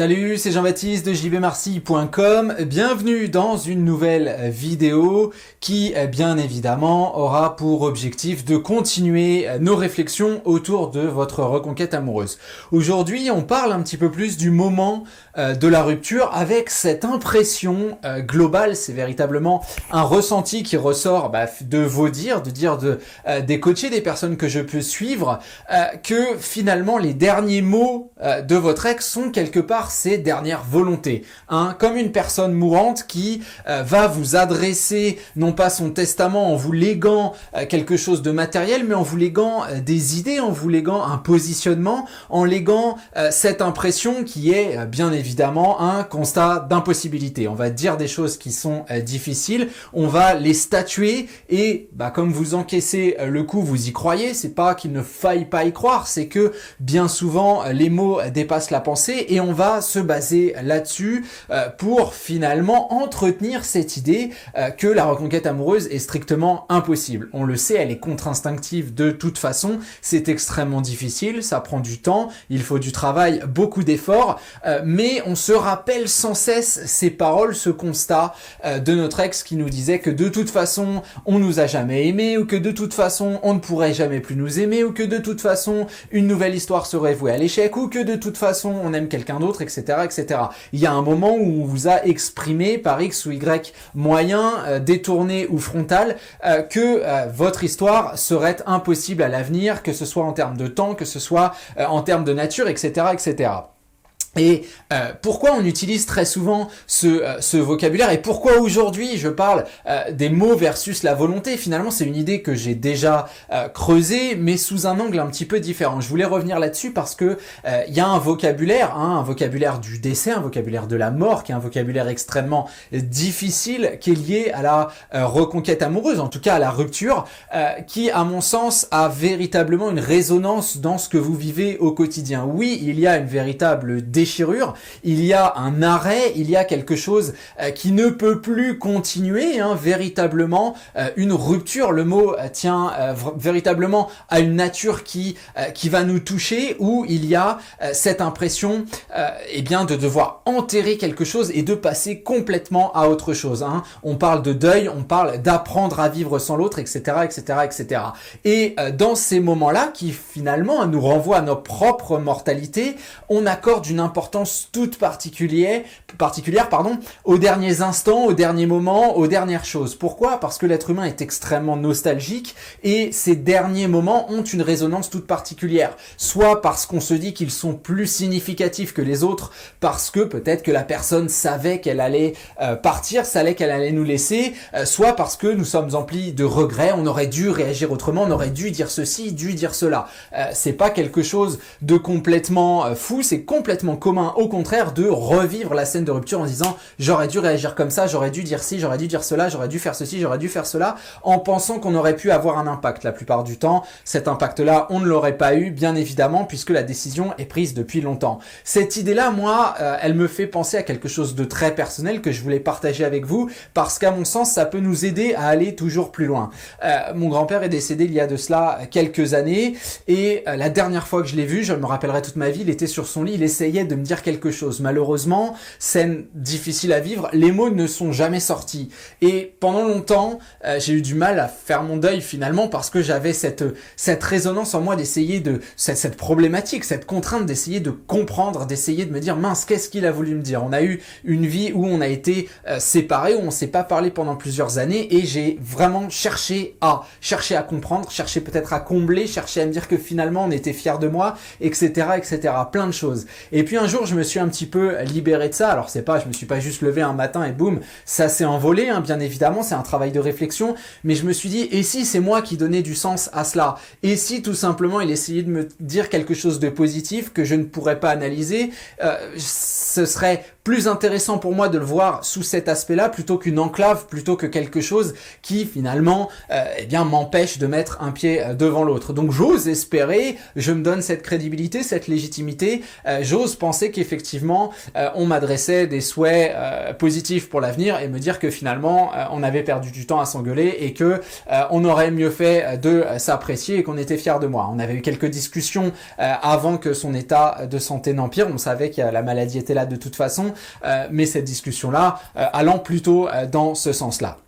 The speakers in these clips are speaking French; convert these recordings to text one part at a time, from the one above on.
Salut, c'est Jean-Baptiste de jbmarcy.com. Bienvenue dans une nouvelle vidéo qui, bien évidemment, aura pour objectif de continuer nos réflexions autour de votre reconquête amoureuse. Aujourd'hui, on parle un petit peu plus du moment de la rupture avec cette impression globale. C'est véritablement un ressenti qui ressort de vos dires, des coachés, des personnes que je peux suivre, que finalement les derniers mots de votre ex sont quelque part ses dernières volontés, comme une personne mourante qui va vous adresser non pas son testament en vous léguant quelque chose de matériel, mais en vous léguant des idées, en vous léguant un positionnement, en léguant cette impression qui est bien évidemment un constat d'impossibilité. On va dire des choses qui sont difficiles, on va les statuer et comme vous encaissez le coup, vous y croyez. C'est pas qu'il ne faille pas y croire, c'est que bien souvent les mots dépassent la pensée et on va se baser là-dessus pour finalement entretenir cette idée que la reconquête amoureuse est strictement impossible. On le sait, elle est contre-instinctive de toute façon, c'est extrêmement difficile, ça prend du temps, il faut du travail, beaucoup d'efforts, mais on se rappelle sans cesse ces paroles, ce constat de notre ex qui nous disait que de toute façon on nous a jamais aimés, ou que de toute façon on ne pourrait jamais plus nous aimer, ou que de toute façon une nouvelle histoire serait vouée à l'échec, ou que de toute façon on aime quelqu'un d'autre, etc., etc. Il y a un moment où on vous a exprimé par X ou Y moyen, détourné ou frontal, que votre histoire serait impossible à l'avenir, que ce soit en termes de temps, que ce soit en termes de nature, etc., etc. Et pourquoi on utilise très souvent ce vocabulaire et pourquoi aujourd'hui je parle des mots versus la volonté? Finalement, c'est une idée que j'ai déjà creusée, mais sous un angle un petit peu différent. Je voulais revenir là-dessus parce que il y a un vocabulaire du décès, un vocabulaire de la mort, qui est un vocabulaire extrêmement difficile, qui est lié à la reconquête amoureuse, en tout cas à la rupture, qui, à mon sens, a véritablement une résonance dans ce que vous vivez au quotidien. Oui, il y a une véritable déchirure, il y a un arrêt, il y a quelque chose qui ne peut plus continuer, véritablement une rupture. Le mot tient véritablement à une nature qui va nous toucher, où il y a cette impression de devoir enterrer quelque chose et de passer complètement à autre chose. On parle de deuil, on parle d'apprendre à vivre sans l'autre, etc., etc., etc. Et dans ces moments-là, qui finalement nous renvoient à notre propre mortalité, on accorde une importance toute particulière, aux derniers instants, aux derniers moments, aux dernières choses. Pourquoi? Parce que l'être humain est extrêmement nostalgique et ces derniers moments ont une résonance toute particulière. Soit parce qu'on se dit qu'ils sont plus significatifs que les autres, parce que peut-être que la personne savait qu'elle allait partir, savait qu'elle allait nous laisser, soit parce que nous sommes emplis de regrets, on aurait dû réagir autrement, on aurait dû dire ceci, dû dire cela. C'est pas quelque chose de complètement fou, c'est complètement commun, au contraire, de revivre la scène de rupture en disant j'aurais dû réagir comme ça, j'aurais dû dire ci, j'aurais dû dire cela, j'aurais dû faire ceci, j'aurais dû faire cela, en pensant qu'on aurait pu avoir un impact. La plupart du temps, cet impact-là, on ne l'aurait pas eu, bien évidemment, puisque la décision est prise depuis longtemps. Cette idée-là, moi, elle me fait penser à quelque chose de très personnel que je voulais partager avec vous, parce qu'à mon sens, ça peut nous aider à aller toujours plus loin. Mon grand-père est décédé il y a de cela quelques années, et la dernière fois que je l'ai vu, je me rappellerai toute ma vie, il était sur son lit, il essayait de me dire quelque chose. Malheureusement, scène difficile à vivre, les mots ne sont jamais sortis. Et pendant longtemps, j'ai eu du mal à faire mon deuil finalement parce que j'avais cette résonance en moi d'essayer cette problématique, cette contrainte d'essayer de comprendre, d'essayer de me dire mince, qu'est-ce qu'il a voulu me dire? On a eu une vie où on a été séparés, où on s'est pas parlé pendant plusieurs années et j'ai vraiment cherché à comprendre, cherché peut-être à combler, cherché à me dire que finalement on était fiers de moi, etc., etc. Plein de choses. Et puis un jour, je me suis un petit peu libéré de ça. Alors je me suis pas juste levé un matin et boum, ça s'est envolé, bien évidemment, c'est un travail de réflexion, mais je me suis dit, et si c'est moi qui donnais du sens à cela? Et si tout simplement il essayait de me dire quelque chose de positif que je ne pourrais pas analyser, ce serait plus intéressant pour moi de le voir sous cet aspect-là plutôt qu'une enclave, plutôt que quelque chose qui finalement eh bien m'empêche de mettre un pied devant l'autre. Donc j'ose espérer, je me donne cette crédibilité, cette légitimité, j'ose penser qu'effectivement on m'adressait des souhaits positifs pour l'avenir et me dire que finalement on avait perdu du temps à s'engueuler et que on aurait mieux fait de s'apprécier et qu'on était fiers de moi. On avait eu quelques discussions avant que son état de santé n'empire, on savait que la maladie était là de toute façon, mais cette discussion-là allant plutôt dans ce sens-là.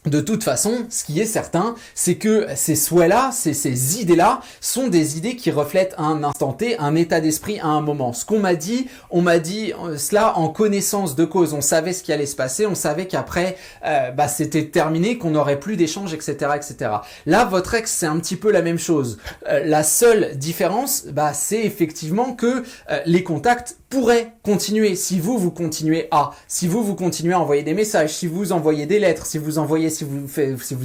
De toute façon, ce qui est certain, c'est que ces souhaits-là, ces idées-là, sont des idées qui reflètent un instant T, un état d'esprit à un moment. Ce qu'on m'a dit, on m'a dit cela en connaissance de cause. On savait ce qui allait se passer, on savait qu'après, c'était terminé, qu'on n'aurait plus d'échanges, etc., etc. Là, votre ex, c'est un petit peu la même chose. La seule différence, c'est effectivement que les contacts pourraient continuer si vous continuez si vous continuez à envoyer des messages, si vous envoyez des lettres, si vous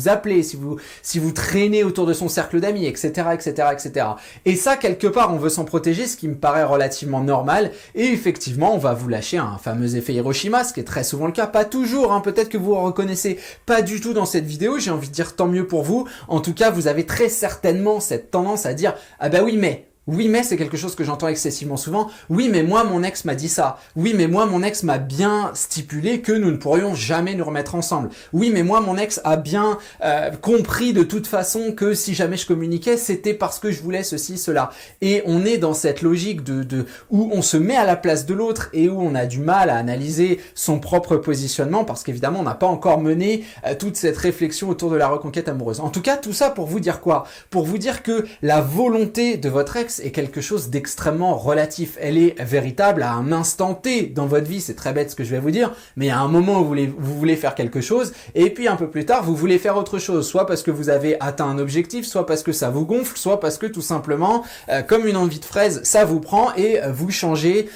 appelez, si vous traînez autour de son cercle d'amis, etc., etc., etc. Et ça, quelque part, on veut s'en protéger, ce qui me paraît relativement normal. Et effectivement, on va vous lâcher un fameux effet Hiroshima, ce qui est très souvent le cas. Pas toujours, hein, peut-être que vous vous reconnaissez pas du tout dans cette vidéo. J'ai envie de dire tant mieux pour vous. En tout cas, vous avez très certainement cette tendance à dire « Ah bah oui, mais c'est quelque chose que j'entends excessivement souvent. Oui, mais moi, mon ex m'a dit ça. Oui, mais moi, mon ex m'a bien stipulé que nous ne pourrions jamais nous remettre ensemble. Oui, mais moi, mon ex a bien compris de toute façon que si jamais je communiquais, c'était parce que je voulais ceci, cela. » Et on est dans cette logique où on se met à la place de l'autre et où on a du mal à analyser son propre positionnement parce qu'évidemment, on n'a pas encore mené toute cette réflexion autour de la reconquête amoureuse. En tout cas, tout ça pour vous dire quoi? Pour vous dire que la volonté de votre ex est quelque chose d'extrêmement relatif. Elle est véritable à un instant T dans votre vie. C'est très bête ce que je vais vous dire, mais il y a un moment où vous voulez faire quelque chose et puis un peu plus tard, vous voulez faire autre chose. Soit parce que vous avez atteint un objectif, soit parce que ça vous gonfle, soit parce que tout simplement, comme une envie de fraise, ça vous prend et vous changez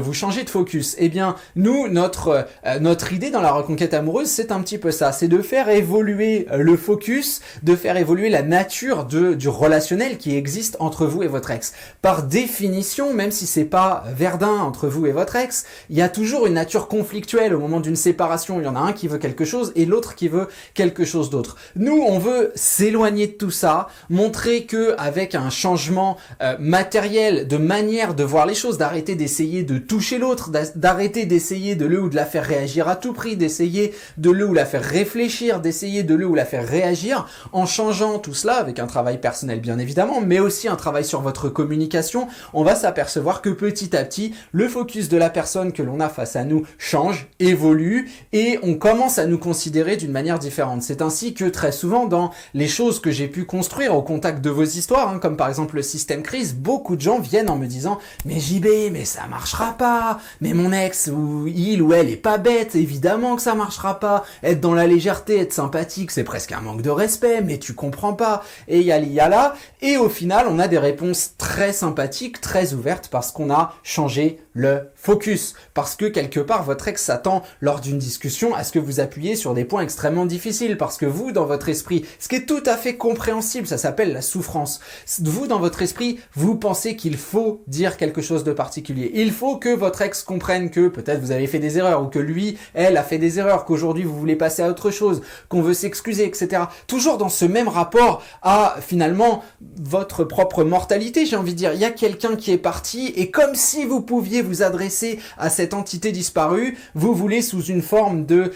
vous changez de focus. Eh bien, nous, notre idée dans la reconquête amoureuse, c'est un petit peu ça. C'est de faire évoluer le focus, de faire évoluer la nature du relationnel qui existe entre vous et votre ex. Par définition, même si c'est pas Verdun entre vous et votre ex, il y a toujours une nature conflictuelle au moment d'une séparation. Il y en a un qui veut quelque chose et l'autre qui veut quelque chose d'autre. Nous, on veut s'éloigner de tout ça, montrer que avec un changement matériel, de manière de voir les choses, d'arrêter d'essayer de toucher l'autre, d'arrêter d'essayer de le ou de la faire réagir à tout prix, d'essayer de le ou la faire réfléchir, d'essayer de le ou la faire réagir, en changeant tout cela avec un travail personnel bien évidemment, mais aussi un travail sur votre communication, on va s'apercevoir que petit à petit, le focus de la personne que l'on a face à nous change, évolue et on commence à nous considérer d'une manière différente. C'est ainsi que très souvent dans les choses que j'ai pu construire au contact de vos histoires, comme par exemple le système crise, beaucoup de gens viennent en me disant « Mais JB, mais ça marchera pas, mais mon ex ou il ou elle est pas bête, évidemment que ça marchera pas, être dans la légèreté, être sympathique, c'est presque un manque de respect, mais tu comprends pas, et yala ». Et au final, on a des réponses très sympathiques, très ouvertes parce qu'on a changé le focus. Parce que quelque part, votre ex s'attend lors d'une discussion à ce que vous appuyiez sur des points extrêmement difficiles. Parce que vous, dans votre esprit, ce qui est tout à fait compréhensible, ça s'appelle la souffrance. Vous, dans votre esprit, vous pensez qu'il faut dire quelque chose de particulier. Il faut que votre ex comprenne que peut-être vous avez fait des erreurs ou que lui, elle a fait des erreurs, qu'aujourd'hui vous voulez passer à autre chose, qu'on veut s'excuser, etc. Toujours dans ce même rapport à finalement votre propre mortalité, j'ai envie de dire. Il y a quelqu'un qui est parti et comme si vous pouviez vous adresser à cette entité disparue, vous voulez sous une forme de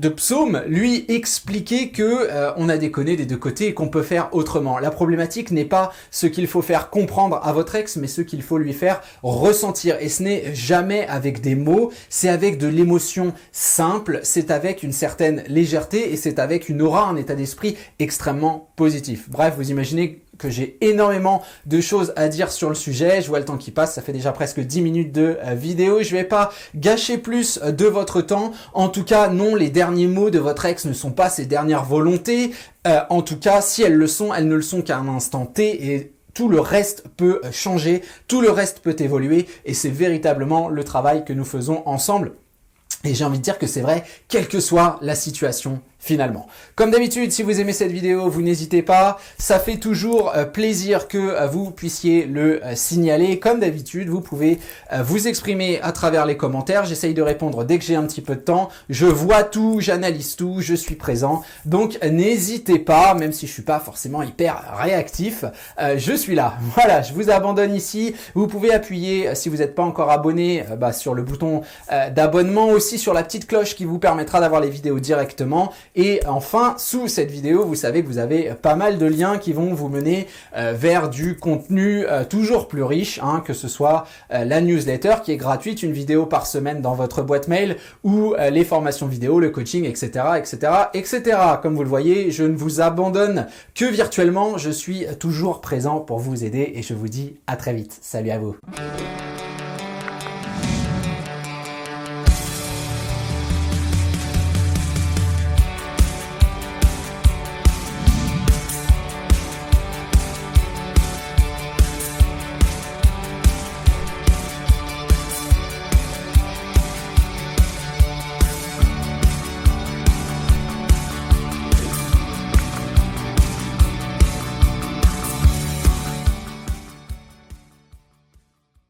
psaume lui expliquer que on a déconné des deux côtés et qu'on peut faire autrement. La problématique n'est pas ce qu'il faut faire comprendre à votre ex, mais ce qu'il faut lui faire ressentir. Et ce n'est jamais avec des mots, c'est avec de l'émotion simple, c'est avec une certaine légèreté et c'est avec une aura, un état d'esprit extrêmement positif. Bref, vous imaginez que j'ai énormément de choses à dire sur le sujet. Je vois le temps qui passe, ça fait déjà presque 10 minutes de vidéo. Je vais pas gâcher plus de votre temps. En tout cas, non, les derniers mots de votre ex ne sont pas ses dernières volontés. En tout cas, si elles le sont, elles ne le sont qu'à un instant T et tout le reste peut changer, tout le reste peut évoluer et c'est véritablement le travail que nous faisons ensemble. Et j'ai envie de dire que c'est vrai, quelle que soit la situation finalement. Comme d'habitude, si vous aimez cette vidéo, vous n'hésitez pas. Ça fait toujours plaisir que vous puissiez le signaler. Comme d'habitude, vous pouvez vous exprimer à travers les commentaires. J'essaye de répondre dès que j'ai un petit peu de temps. Je vois tout, j'analyse tout, je suis présent. Donc n'hésitez pas, même si je suis pas forcément hyper réactif, je suis là. Voilà, je vous abandonne ici. Vous pouvez appuyer, si vous n'êtes pas encore abonné, sur le bouton d'abonnement, aussi sur la petite cloche qui vous permettra d'avoir les vidéos directement. Et enfin, sous cette vidéo, vous savez que vous avez pas mal de liens qui vont vous mener vers du contenu toujours plus riche, hein, que ce soit la newsletter qui est gratuite, une vidéo par semaine dans votre boîte mail, ou les formations vidéo, le coaching, etc., etc., etc. Comme vous le voyez, je ne vous abandonne que virtuellement, je suis toujours présent pour vous aider et je vous dis à très vite. Salut à vous.